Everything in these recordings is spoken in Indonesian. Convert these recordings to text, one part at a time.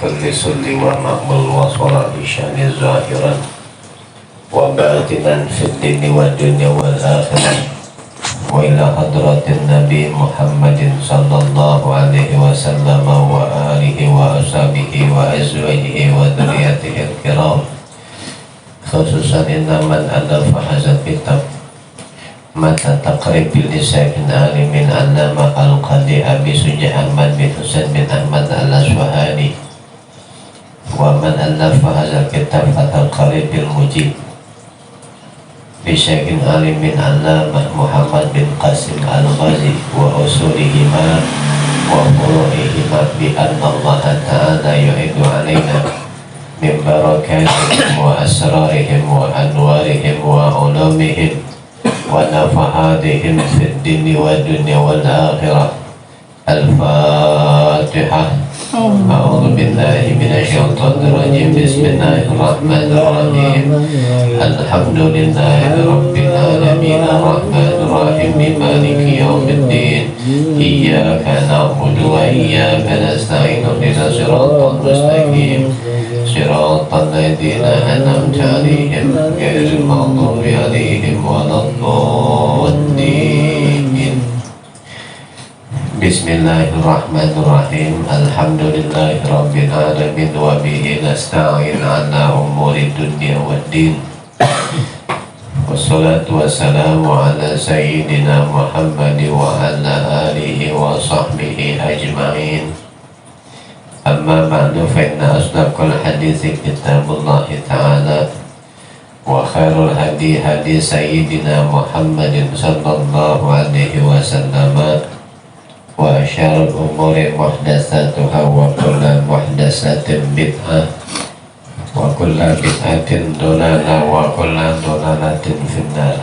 كل سل ومأمل وصلاة شان ظاهرا وباطنا في الدين والدنيا والآخرة وإلى حضرة النبي محمد صلى الله عليه وسلم وآله وأصحابه وأزواجه وذريته الكرام خصوصا إن من ألف هذا الكتاب متى تقريب لسان عالم علامة القاضي أبي سجى أحمد بن حسين بن أحمد الأصفهاني ومن ألف هذا الكتاب فتقريب المجيب بشيخ عالم علامة محمد بن قاسم الغازي وأصولهما وفروعهما بأن الله تعالى يعيد علينا من بركاتهم وأسرارهم وأنوارهم وعلومهم ونفحاتهم في الدين والدنيا والآخرة. الفاتحة. أعوذ بالله من الشيطان الرجيم. بسم الله الرحمن الرحيم. الحمد لله رب العالمين الرحمن الرحيم مالك يوم الدين إياك نعبد وإياك نستعين اهدنا الصراط المستقيم صراط الذين أنعمت عليهم غير المغضوب عليهم ولا الضالين. Bismillahirrahmanirrahim. Alhamdulillahirabbil alamin wa bihi nasta'in ala umuri dunya waddin. Wassalatu wassalamu ala sayyidina Muhammad wa ala alihi wa sahbihi ajma'in. Amma ba'du fa inna asdaqal hadithi kitabullah ta'ala wa khairul hadi hadi sayyidina Muhammadin sallallahu alaihi wasallam wa syarul umuri muhdatsatuha wa kullu muhdatsatin bid'ah wa kullu bid'atin dhalalah wa kullu dhalalatin finnar.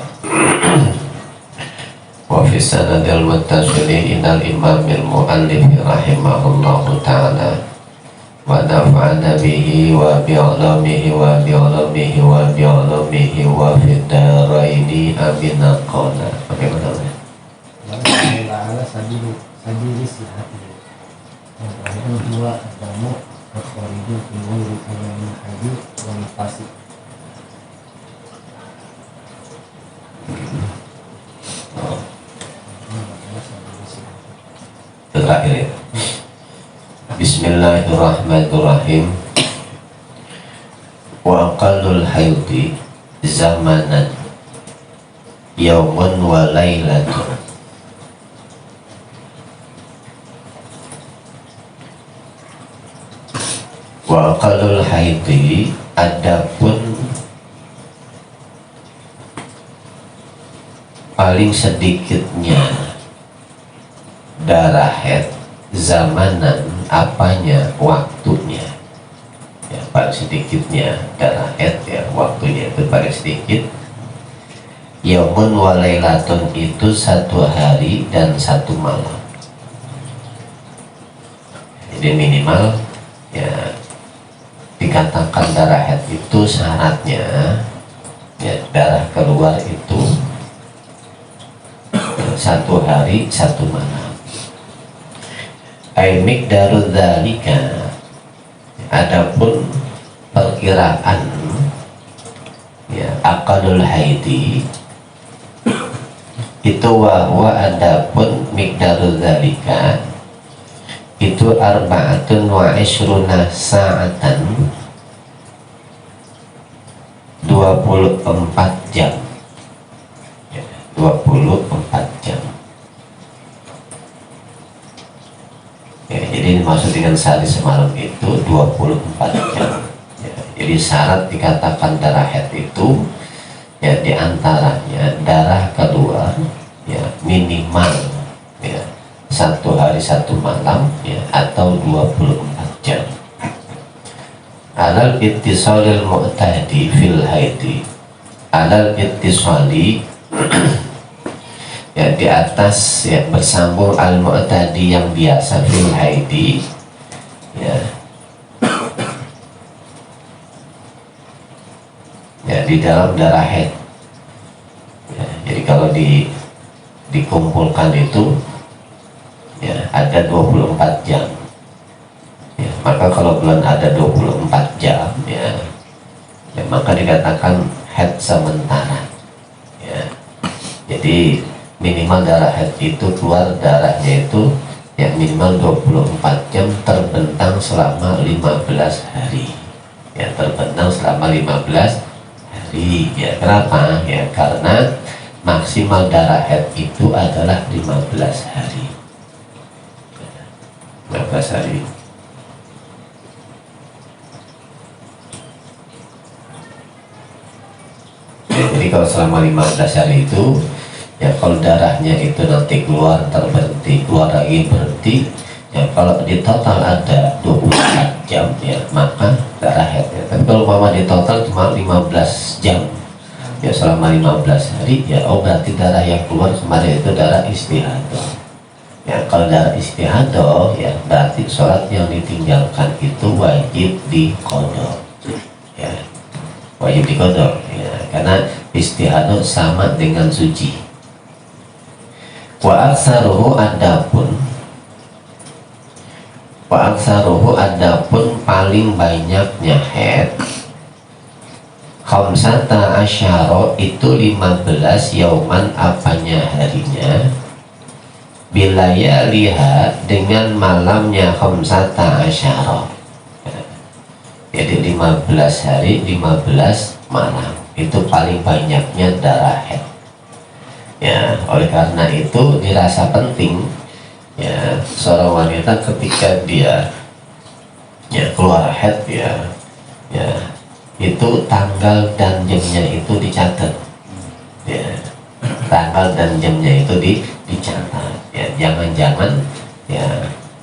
Wa fi sanadil muttasili ilal imamil muallif rahimahullahu ta'ala wa nafa'ana bihi wa bi'ulumihi wa bi'ulumihi wa bi'ulumihi wa fid dharaini amin. Qala bagaimana Hadiri sihati yang dua agama berkoridu timur agama haji wanitasi terakhir ya. Bismillahirrahmanirrahim. Wa aqallul haidi zamanan yaumun wa lailatun. Wa aqallul haidi, adapun paling sedikitnya darah haid, zamanan apanya, waktunya ya, paling sedikitnya darah haid ya, waktunya itu paling sedikit. Yaumun wa lailatun, itu satu hari dan satu malam. Jadi minimal ya dikatakan darah haid itu syaratnya ya, darah keluar itu satu hari satu malam. Ai miqdaru dzalika, adapun perkiraan ya aqallul haidi itu wa adapun miqdaru dzalika itu arba'atun wa ishruna sa'atan, 24 jam ya, 24 jam ya, jadi maksud dengan sehari semalam itu 24 jam ya, jadi syarat dikatakan darah haid itu ya diantaranya darah keluar ya minimal ya satu hari satu malam ya, atau 24 jam. Alal ittisalil mu'tadi fil haidi, alal ittisali ya di atas ya bersambung al mu'tadi yang biasa fil haidi ya, ya di dalam darah haid ya, jadi kalau dikumpulkan itu ya ada 24 jam ya, maka kalau bulan ada 24 jam ya, maka dikatakan haid sementara ya. Jadi minimal darah haid itu keluar darahnya itu ya minimal 24 jam terbentang selama 15 hari ya, terbentang selama 15 hari ya. Kenapa ya? Karena maksimal darah haid itu adalah 15 hari 15 hari. Ya, jadi kalau selama 15 hari itu ya, kalau darahnya itu nanti keluar berhenti, keluar lagi berhenti ya, kalau di total ada 24 jam ya, maka darah haid ya. Tapi kalau mama di total cuma 15 jam ya, selama 15 hari ya, oh berarti darah yang keluar kemarin itu darah istihadah ya. Kalau darah istihadah ya, berarti sholat yang ditinggalkan itu wajib diqadha ya, wajib diqadha ya, karena istihadah sama dengan suci. Wa aksaruhu adapun paling banyaknya haid khamsata asyara itu 15 yauman apanya harinya, bilayaliha dengan malamnya khamsata asyara. Jadi 15 hari 15 malam itu paling banyaknya darah haid ya. Oleh karena itu dirasa penting ya, seorang wanita ketika dia ya keluar haid ya, itu tanggal dan jamnya itu dicatat ya, tanggal dan jamnya itu dicatat ya. Jangan-jangan ya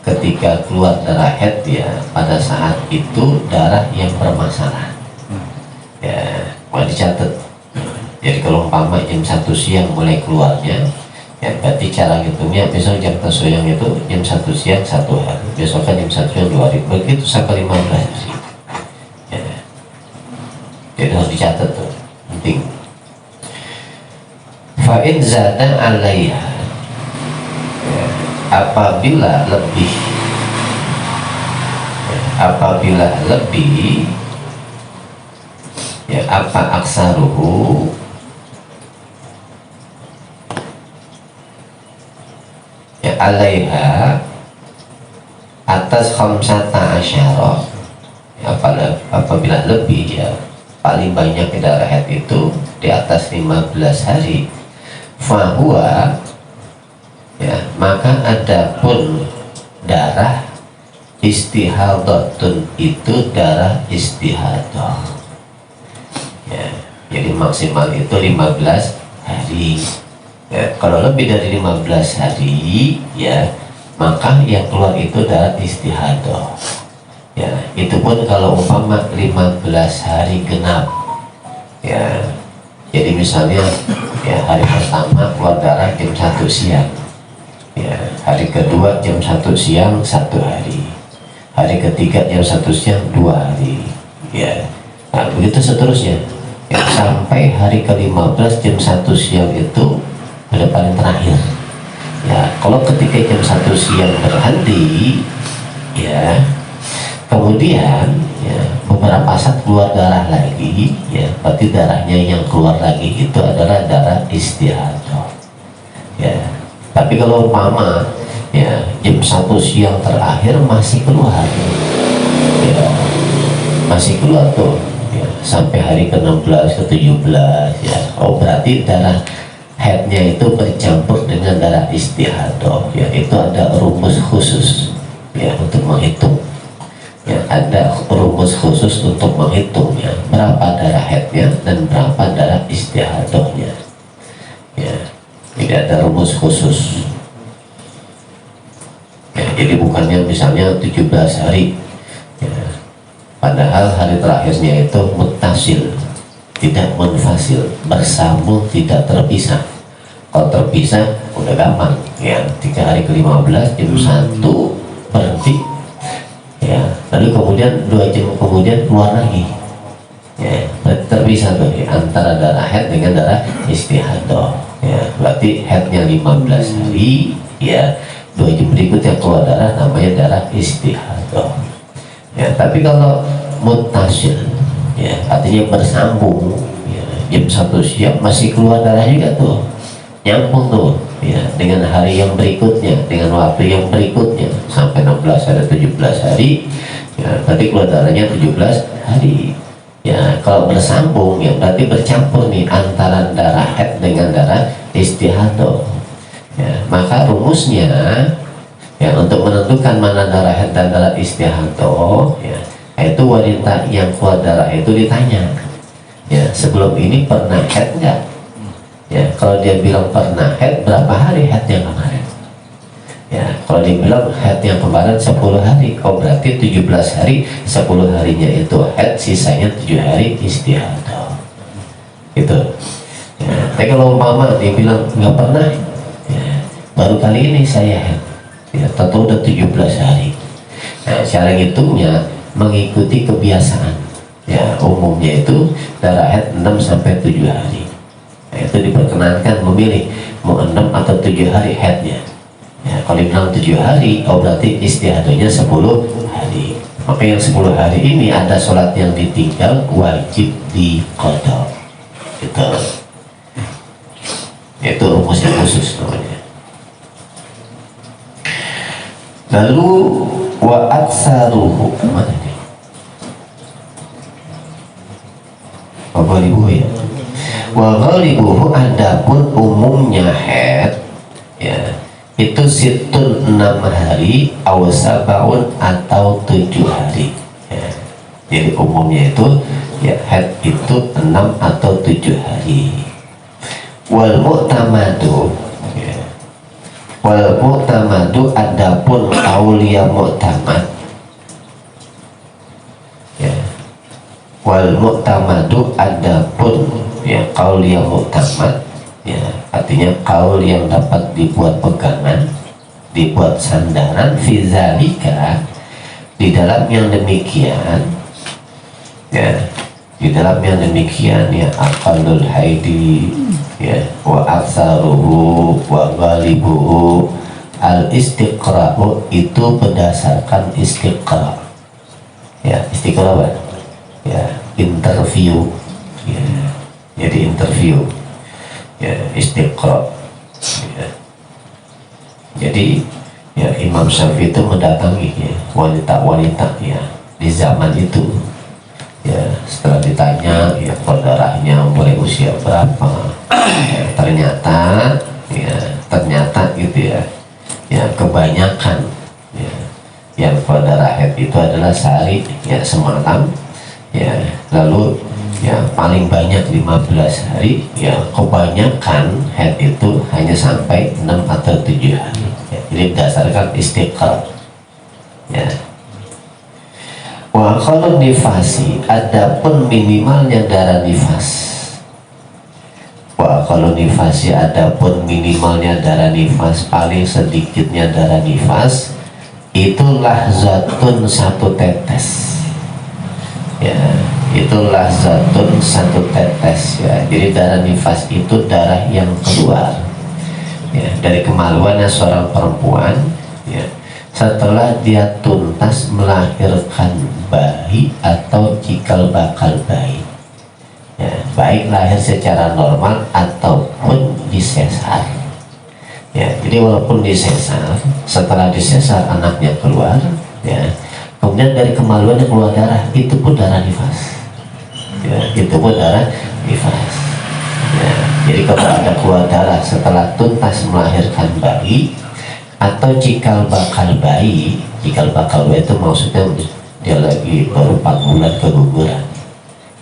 ketika keluar darah haid ya, pada saat itu darah yang bermasalah ya, mau dicatat. Jadi kalau umpama jam 1 siang mulai keluarnya ya, berarti cara hitungnya besok jam 1 siang itu jam 1 siang 1 hari, besok kan jam 1 siang 2 hari, begitu sampai 15 hari ya. Jadi harus dicatat tuh, penting. Fa'in zada alaiha ya, apabila lebih ya, apa aksaruhu ya alaiha atas khamsata asyara ya, apabila lebih ya, paling banyak darah haid itu di atas 15 hari, fahuwa ya, maka adapun darah istihadatun itu darah istihadah ya. Jadi maksimal itu 15 hari ya. Kalau lebih dari 15 hari ya, maka yang keluar itu darah istihadah ya. Itu pun kalau umpama 15 hari genap ya. Jadi misalnya ya, hari pertama keluar darah jam 1 siang ya, hari kedua jam 1 siang 1 hari, hari ketiga jam 1 siang 2 hari ya. Nah begitu seterusnya ya, sampai hari ke-15 jam 1 siang itu pada paling terakhir ya. Kalau ketika jam 1 siang berhenti ya, kemudian ya, beberapa saat keluar darah lagi ya, berarti darahnya yang keluar lagi itu adalah darah istihadah ya. Tapi kalau umpama ya jam 1 siang terakhir masih keluar ya, masih keluar tuh ya, sampai hari ke-16 ke-17 ya, oh berarti darah haidnya itu bercampur dengan darah istihadah ya. Itu ada rumus khusus ya untuk menghitung ya, ada rumus khusus untuk menghitung ya, berapa darah haidnya dan berapa darah istihadahnya ya. Tidak ada rumus khusus ya. Jadi bukannya misalnya 17 hari ya, padahal hari terakhirnya itu muttasil, tidak munfasil, bersambung tidak terpisah. Kalau terpisah udah gampang ya, 3 hari ke-15 jam 1 berhenti ya, lalu kemudian 2 jam kemudian keluar lagi ya, terpisah tuh ya, antara darah haid dengan darah istihadah ya. Berarti haidnya 15 hari ya, 2 jam berikutnya keluar darah, namanya darah istihadah Ya, tapi kalau mutasil, ya artinya bersambung, ya, jam 1 siang masih keluar darah juga tuh, nyambung tuh, ya dengan hari yang berikutnya, dengan waktu yang berikutnya sampai 16 hari 17 hari, ya berarti keluar darahnya 17 hari. Ya kalau bersambung ya berarti bercampur nih antara darah haid dengan darah istihadah. Ya, maka rumusnya ya untuk menentukan mana darah haid dan darah istihadah, ya itu wanita yang keluar darah itu ditanya, ya sebelum ini pernah haid enggak? Ya kalau dia bilang pernah haid, berapa hari haid yang kemarin? Ya kalau dia bilang haid yang kemarin 10 hari, oh berarti 17 hari, 10 harinya itu haid, sisanya 7 hari istihadah gitu. Ya, tapi kalau umpama dia bilang nggak pernah, ya, baru kali ini saya haid, ya tentu udah 17 hari. Nah cara ngitungnya mengikuti kebiasaan, ya umumnya itu darah haid 6 sampai 7 hari. Nah, itu diperkenankan memilih mau 6 atau 7 hari haidnya. Ya, kalau dibilang 7 hari, oh berarti istihadahnya 10 hari. Maka yang 10 hari ini ada sholat yang ditinggal, wajib diqadha. Gitu. Itu rumus yang khusus namanya. Lalu wa aksaruhu, mana nih? Wa ghalibuhu ya. Wa ghalibuhu, adapun umumnya haid, ya itu situn 6 hari, awasabaun atau 7 hari. Ya. Jadi umumnya itu ya haid itu 6 atau 7 hari. Wal mu'tamadu, ya. Wal mu'tamadu, adapun aulia mu'tamad, ya. Wal mu'tamadu, adapun ya aulia mu'tamad, ya artinya kaul yang dapat dibuat pegangan, dibuat sandaran, fizalika, di dalam yang demikian, ya di dalam yang demikian, ya aqallul haidi, ya wa aktsaruhu wa ghalibuhu, al istiqra'u, itu berdasarkan istiqra', ya istiqra' apa? Ya interview, ya jadi interview, ya istiqra', ya. Jadi ya Imam Syafi'i itu mendatangi ya wanita-wanita ya di zaman itu, ya setelah ditanya ya saudaranya mulai usia berapa, ya, ternyata gitu ya kebanyakan ya yang saudara haid itu adalah sehari ya semalam, ya lalu ya paling banyak 15 hari, ya kebanyakan haid itu hanya sampai 6 atau 7 hari, ya, jadi berdasarkan istiqra', ya. Wa kalau nifasi, adapun minimalnya darah nifas, wa kalau nifasi, adapun minimalnya darah nifas, paling sedikitnya darah nifas itu lahzatun, 1 tetes, ya itulah zatun, 1 tetes, ya jadi darah nifas itu darah yang keluar ya dari kemaluannya seorang perempuan, ya setelah dia tuntas melahirkan bayi atau cikal bakal bayi, ya baik lahir secara normal ataupun disesar, ya jadi walaupun disesar, setelah disesar anaknya keluar, ya kemudian dari kemaluannya keluar darah, itu pun darah nifas, ya itu pun darah nifas, ya jadi kalau ada keluar darah setelah tuntas melahirkan bayi atau cikal bakal bayi itu maksudnya dia lagi baru 4 bulan keguguran,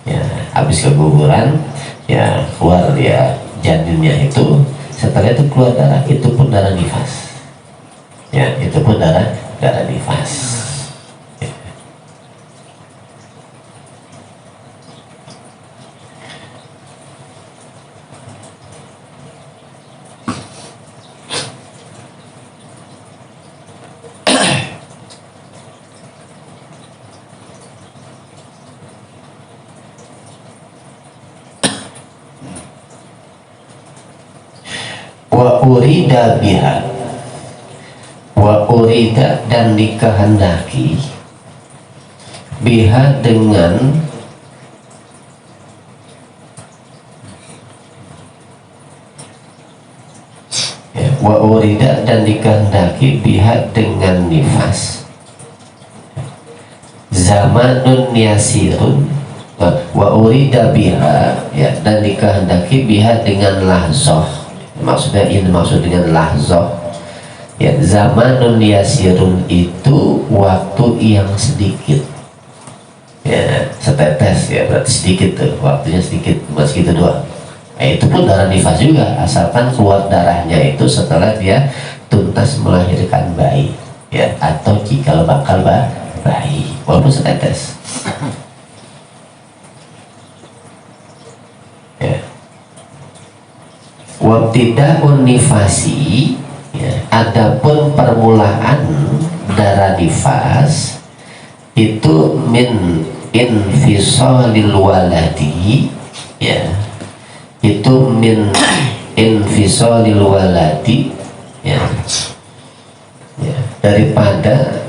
ya habis keguguran ya keluar ya janinnya itu, setelah itu keluar darah, itu pun darah nifas, ya itu pun darah nifas. Wa urida biha, wa urida, dan dikehendaki biha dengan wa urida dan dikehendaki biha dengan nifas zamanun yasirun wa urida biha ya, dan dikehendaki biha dengan lahzah. Maksudnya ini maksud dengan lahzah ya, zamanun yasirun itu waktu yang sedikit ya, setetes ya, berarti sedikit tuh, waktunya sedikit, cuma segitu doang. Itu pun darah nifas juga, asalkan keluar darahnya itu setelah dia tuntas melahirkan bayi ya, atau jika bakal bayi walaupun setetes ya. Wabtida'un nifasi ya, adapun permulaan darah nifas itu min infisalil waladi ya, itu min infisalil waladi ya, ya, daripada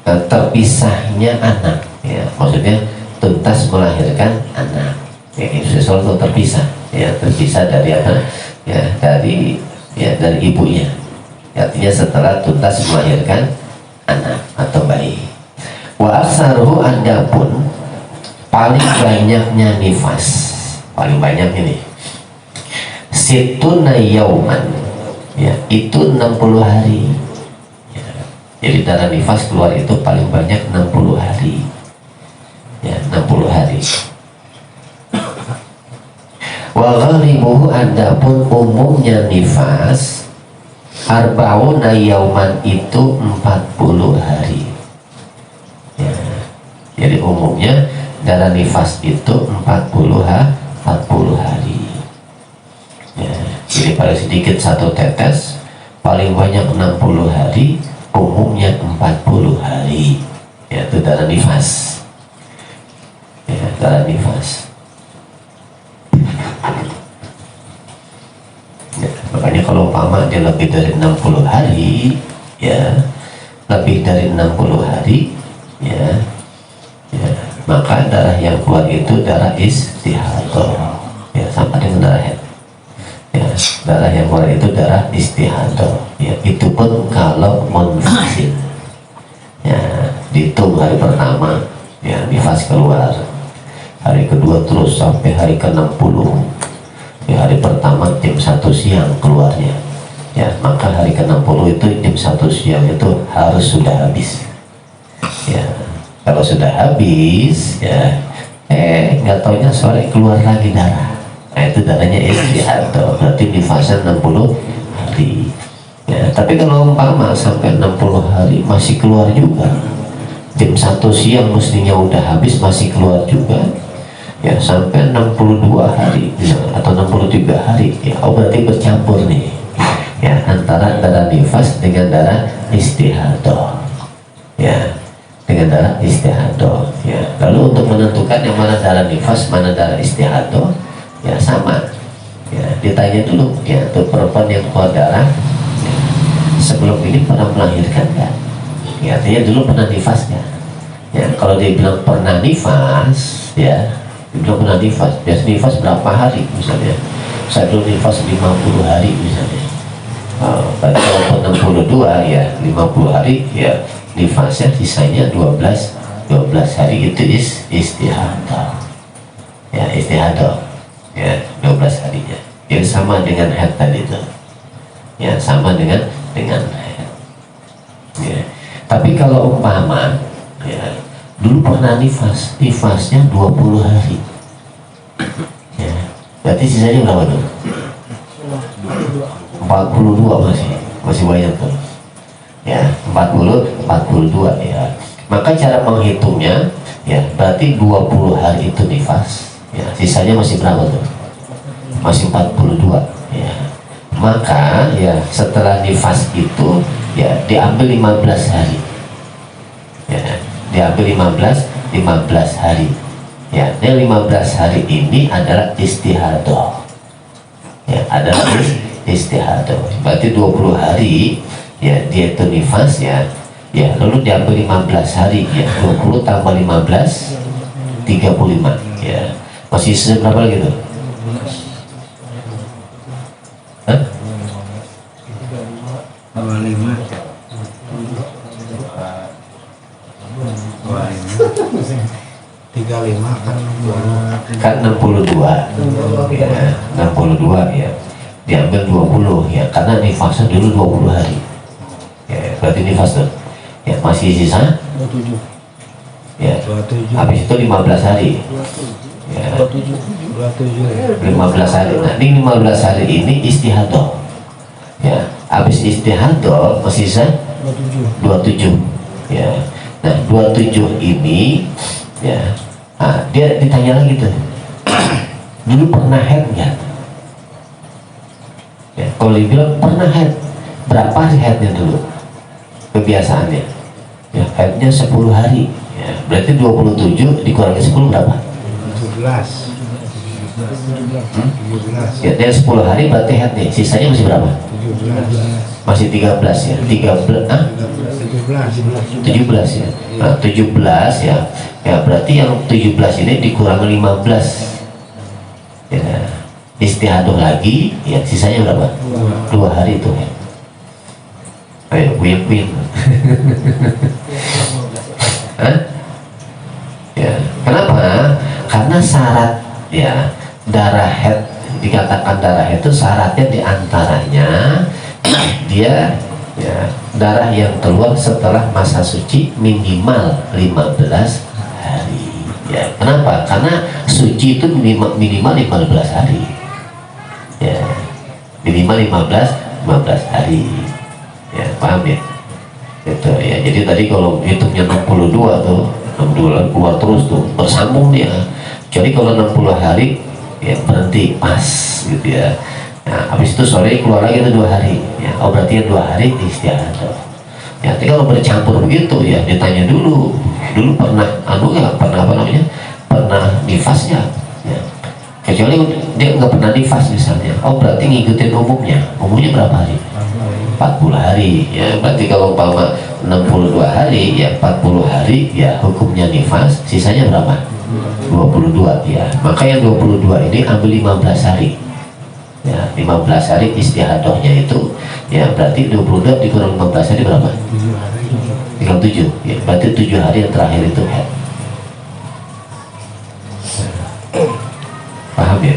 terpisahnya anak ya, maksudnya tuntas melahirkan anak ya, infisal itu terpisah ya, terpisah dari apa ya, dari ibunya, artinya setelah tuntas melahirkan anak atau bayi. Wa aksaruhu, adapun paling banyaknya nifas, paling banyak ini situna yauman ya, itu 60 hari ya. Jadi darah nifas keluar itu paling banyak 60 hari ya, 60 hari. Wa ghalibuhu, adapun umumnya nifas arba'una yauman, itu 40 hari ya. Jadi umumnya darah nifas itu 40 hari ya. Jadi paling sedikit satu tetes, paling banyak 60 hari, umumnya 40 hari ya, itu darah nifas ya, darah nifas ya. Makanya kalau umpama dia lebih dari 60 hari ya, lebih dari 60 hari ya, ya, maka darah yang keluar itu darah istihadah ya, sama dengan darah haid ya. Darah yang keluar itu darah istihadah ya, itu pun kalau munfasil ya, dihitung hari pertama ya, nifas keluar, hari kedua terus sampai hari ke-60 ya, hari pertama jam 1 siang keluarnya ya, maka hari ke-60 itu jam 1 siang itu harus sudah habis ya. Kalau sudah habis ya, nggak taunya sore keluar lagi darah, nah itu darahnya istihadah, berarti nifasnya 60 hari ya. Tapi kalau umpama sampai 60 hari masih keluar juga, jam 1 siang mestinya udah habis masih keluar juga ya, sampai 62 hari ya, atau 63 hari ya, oh berarti bercampur nih ya, antara darah nifas dengan darah istihadah ya, dengan darah istihadah ya. Lalu untuk menentukan yang mana darah nifas, mana darah istihadah ya, sama ya, ditanya dulu ya, untuk perempuan yang keluar darah ya, sebelum ini pernah melahirkan kan ya, artinya dulu pernah nifasnya ya. Kalau dia bilang pernah nifas ya, dia bilang pernah nifas, biasa nifas berapa hari misalnya, saya dulu nifas 50 hari misalnya, berarti kalau 62 ya 50 hari ya, nifasnya sisanya 12 hari, itu istihadah ya, istihadah ya, 12 harinya. Jadi sama dengan haid tadi itu ya, sama dengan haid ya. Tapi kalau umpama ya, dulu pernah nifasnya 20 hari ya, berarti sisanya berapa tuh? 42 masih banyak tuh ya, 42 ya. Maka cara menghitungnya ya, berarti 20 hari itu nifas ya, sisanya masih berapa tuh? Masih 42 ya. Maka ya setelah nifas itu ya diambil 15 hari ya, diambil 15 hari ya. Dan 15 hari ini adalah istihadah ya, adalah istihadah, berarti 20 hari ya dia itu nifas ya, ya, lalu diambil 15 hari ya, 20 tambah 15 35 ya, masih sisa berapa lagi tuh? Hah? Tambah 5 35 kan 60 Kan 62 ya, 62 ya, diambil 20 ya, karena nifasnya dulu 20 hari ya, berarti nifas tuh ya, masih sisa 27 ya, 27 habis itu 15 hari ya, 27 15 hari. Nah, di 15 hari ini istihadah ya, habis istihadah masih sisa 27 ya. Nah, 27 ini ya, nah, dia ditanya lagi tuh, dulu pernah haid nggak ya, kalau dibilang pernah haid, berapa hari haidnya dulu kebiasaannya ya, haidnya 10 hari ya, berarti 27 dikurangi 10 berapa 17 17 ya, dia 10 hari berarti haidnya, sisanya masih berapa 17 masih 13 ya, 13 ah? 17 ya. Nah, 17 ya. Ya, berarti yang 17 ini dikurangi 15. Ya. Istihadah lagi, ya sisanya berapa? 2 hari itu ya. Ayo, win-win. Hah? Ya, kenapa? Karena syarat ya darah haid, dikatakan darah haid itu syaratnya diantaranya dia ya, darah yang keluar setelah masa suci minimal 15 hari ya. Kenapa? Karena suci itu minimal 15 hari ya, minimal 15 hari ya, paham ya gitu ya. Jadi tadi kalau hitungnya 62 tuh 62 keluar terus tuh bersambung dia. Jadi kalau 60 hari ya berhenti pas gitu ya. Nah, habis itu sore keluar lagi itu 2 hari ya. Oh, berarti 2 hari istihadah ya. Tapi kalau bercampur begitu ya, ditanya dulu pernah pernah nifasnya ya. Kecuali dia nggak pernah nifas misalnya, oh berarti ngikutin umumnya berapa hari? 40 hari ya. Berarti kalau umpama 62 hari ya, 40 hari ya hukumnya nifas, sisanya berapa? 22 ya. Maka yang 22 ini ambil 15 hari ya, 15 hari istihadahnya itu ya, berarti 22 dikurang 15 hari berapa? 37 ya, berarti 7 hari yang terakhir itu haid. Paham ya?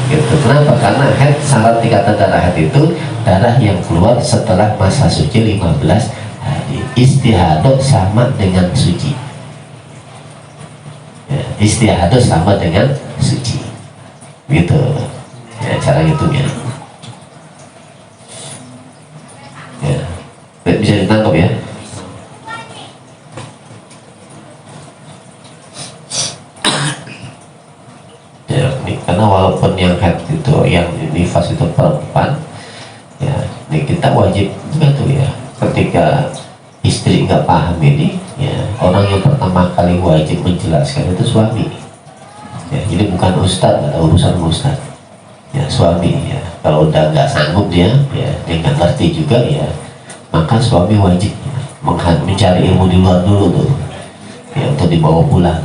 Gitu. Kenapa? Karena haid, syarat dikata darah haid itu darah yang keluar setelah masa suci 15 hari. Istihadah sama dengan suci ya, istihadah sama dengan suci gitu ya, cara hitungnya ya, bisa ditangkap ya. Ya, ini karena walaupun yang haid itu, yang nifas itu perempuan ya, ini kita wajib betul ya, ketika istri nggak paham ini ya, orang yang pertama kali wajib menjelaskan itu suami ya. Jadi bukan ustadz, ada urusan ustadz ya, suami ya. Kalau udah nggak sanggup dia nggak ngerti juga ya, maka suami wajib ya, mencari ilmu di luar dulu tuh ya, untuk dibawa pulang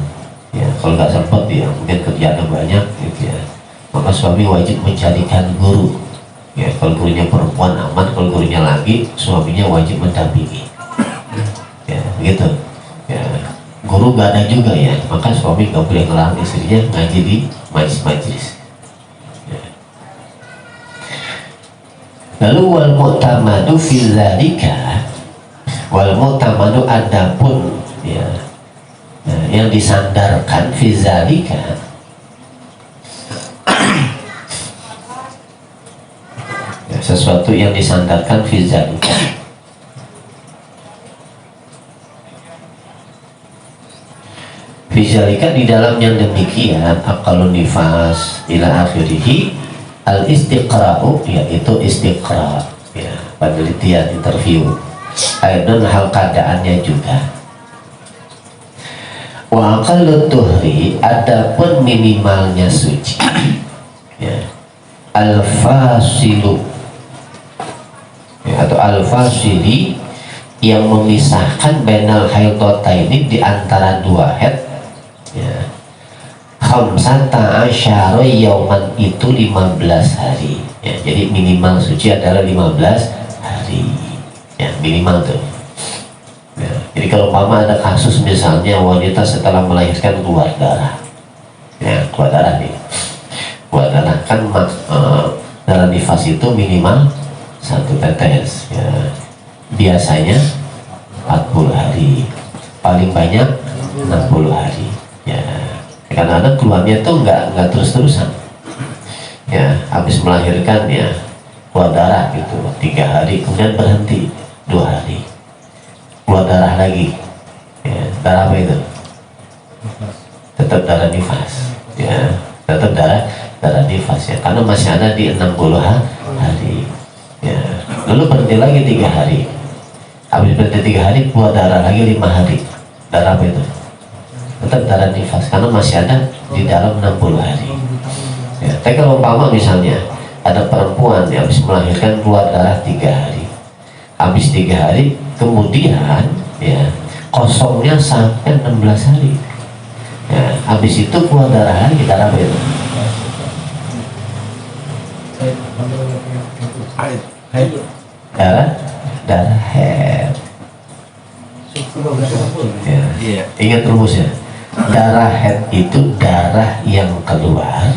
ya. Kalau nggak sempat ya, mungkin kerjaannya banyak gitu ya, maka suami wajib mencarikan guru ya. Kalau gurunya perempuan aman, kalau gurunya lagi, suaminya wajib mendampingi ya, begitu ya. Guru gak ada juga ya, maka suami gak boleh ngelarang istrinya ngaji di majlis-majlis ya. Lalu wal mu'tamadu fil dzalika, wal mu'tamadu adapun ya, nah, yang disandarkan fil dzalika ya, sesuatu yang disandarkan fil dzalika, Bizalika di dalam yang demikian, aqalun nifas ila akhirih, al istiqra'u yaitu istiqra ya, penelitian interview, dan hal keadaannya juga. Wa aqallut tuhri, adapun minimalnya suci ya, al fasilu ya, atau al fasili yang memisahkan bainal haidataini di antara dua haid ya, khamsata asyara yauman itu 15 hari ya, jadi minimal suci adalah 15 hari ya, minimal tuh ya. Jadi kalau umpama ada kasus misalnya wanita setelah melahirkan keluar darah ya, keluar darah nih, keluar darah kan darah nifas itu minimal 1 tetes ya, biasanya 40 hari, paling banyak 60 hari ya. Kadang-kadang keluarnya tuh nggak terus-terusan ya, habis melahirkan ya keluar darah gitu 3 hari, kemudian berhenti 2 hari, keluar darah lagi ya, darah apa itu? Tetap darah nifas ya, tetap darah nifas ya, karena masih ada di 60 hari ya. Lalu berhenti lagi 3 hari, habis berhenti 3 hari keluar darah lagi 5 hari, darah apa itu? Tetap darah nifas karena masih ada di dalam 60 hari ya. Tapi kalau umpama misalnya ada perempuan yang habis melahirkan keluar darah 3 hari, habis 3 hari kemudian ya kosongnya sampai 16 hari ya, habis itu keluar darah lagi, darah apa itu? Darah haid ya. Ingat rumusnya, darah haid itu darah yang keluar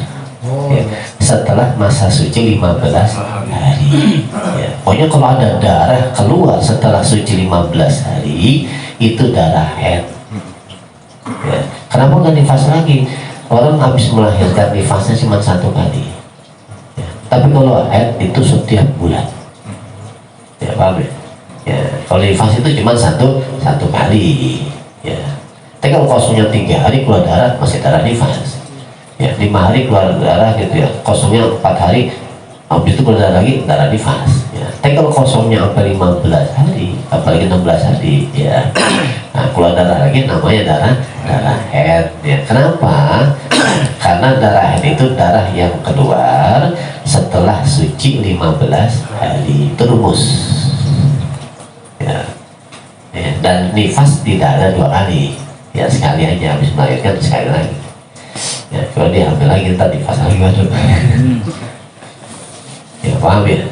ya, setelah masa suci 15 hari ya. Pokoknya kalau ada darah keluar setelah suci 15 hari itu darah haid ya. Kenapa nggak nifas lagi? Orang habis melahirkan nifasnya cuma 1 kali ya. Tapi kalau haid itu setiap bulan ya, paham ya? Ya, kalau nifas itu cuma satu kali ya. Tapi kalau kosongnya 3 hari keluar darah masih darah nifas ya, 5 hari keluar darah gitu ya, kosongnya 4 hari habis itu keluar darah lagi, darah nifas ya. Tapi kalau kosongnya sampai 15 hari apalagi 16 hari ya, nah, keluar darah lagi namanya darah haid ya. Kenapa? Karena darah haid itu darah yang keluar setelah suci 15 hari, itu rumus ya. Ya, dan nifas tidak ada 2 kali ya, sekali aja habis melahirkan sekali lagi ya. Kalau dia hamil lagi ntar nifas lagi waduh ya, paham ya?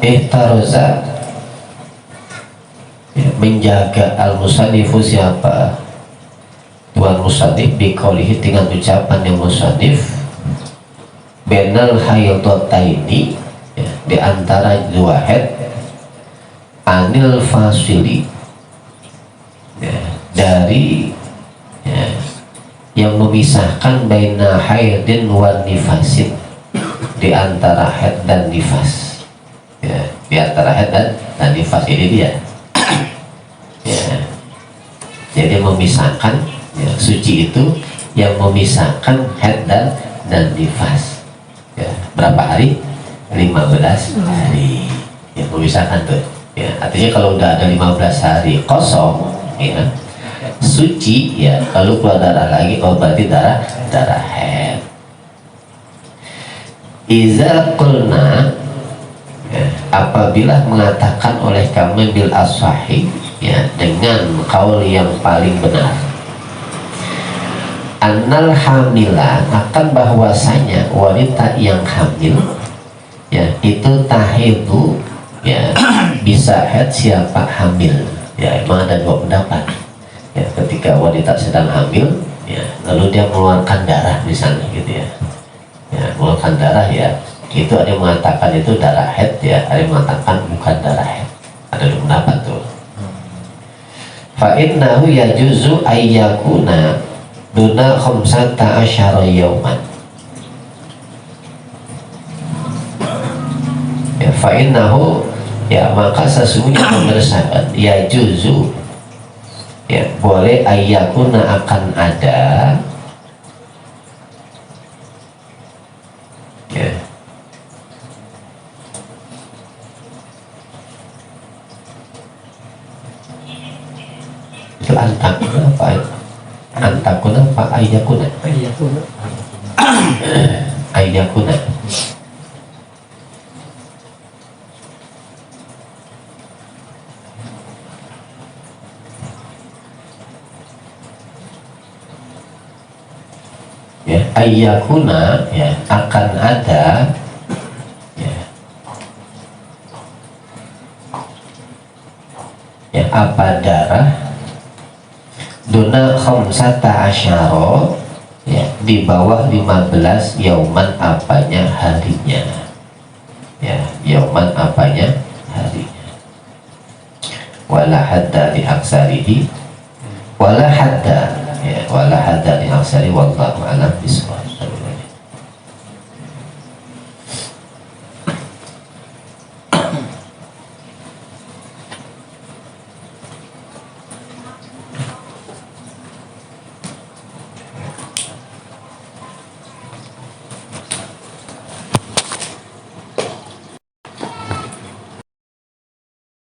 Ihtaroza ya, menjaga al-musannifu siapa? Tuan musannif biqaulihi dengan ucapan yang musannif benal haidataini ya, di antara 2 haid anil fasili ya, dari ya, yang memisahkan baina haidin wa nifasin, di antara haid dan nifas ya, di antara haid dan nifas ini dia ya. Jadi memisahkan ya, suci itu yang memisahkan haid dan nifas ya. Berapa hari? 15 hari yang memisahkan tuh ya. Artinya kalau udah ada 15 hari kosong ya, suci ya, lalu keluar darah lagi, oh berarti darah haid. Iza qulna ya, apabila mengatakan oleh kami bil as-sahih ya, dengan kaul yang paling benar, annal hamila, akan bahwasanya wanita yang hamil ya itu tahidu ya, bisa haid siapa hamil ya. Emang ada 2 pendapat ya, ketika wanita sedang hamil ya, lalu dia mengeluarkan darah misalnya gitu ya, mengeluarkan darah ya, itu ada yang mengatakan itu darah haid ya, ada yang mengatakan bukan darah haid, ada 2 pendapat tuh. Fa innahu yajuzu ayyakuna duna khamsata asyara yauman ya, fa innahu ya, maka sesungguhnya bersahabat yajuzu ya, boleh ayyakuna akan ada ya. Itu antakuna apa? Antakuna apa ayyakuna? Ayyakuna. Ayyakuna. Ya, ayyakuna ya akan ada ya, ya apa darah duna khamsata asyara ya di bawah 15 yauman apanya harinya ya yauman apanya harinya wala hadda li aksarihi wala hadda ya wala hadda li aksari wallahu a'lam bishawab.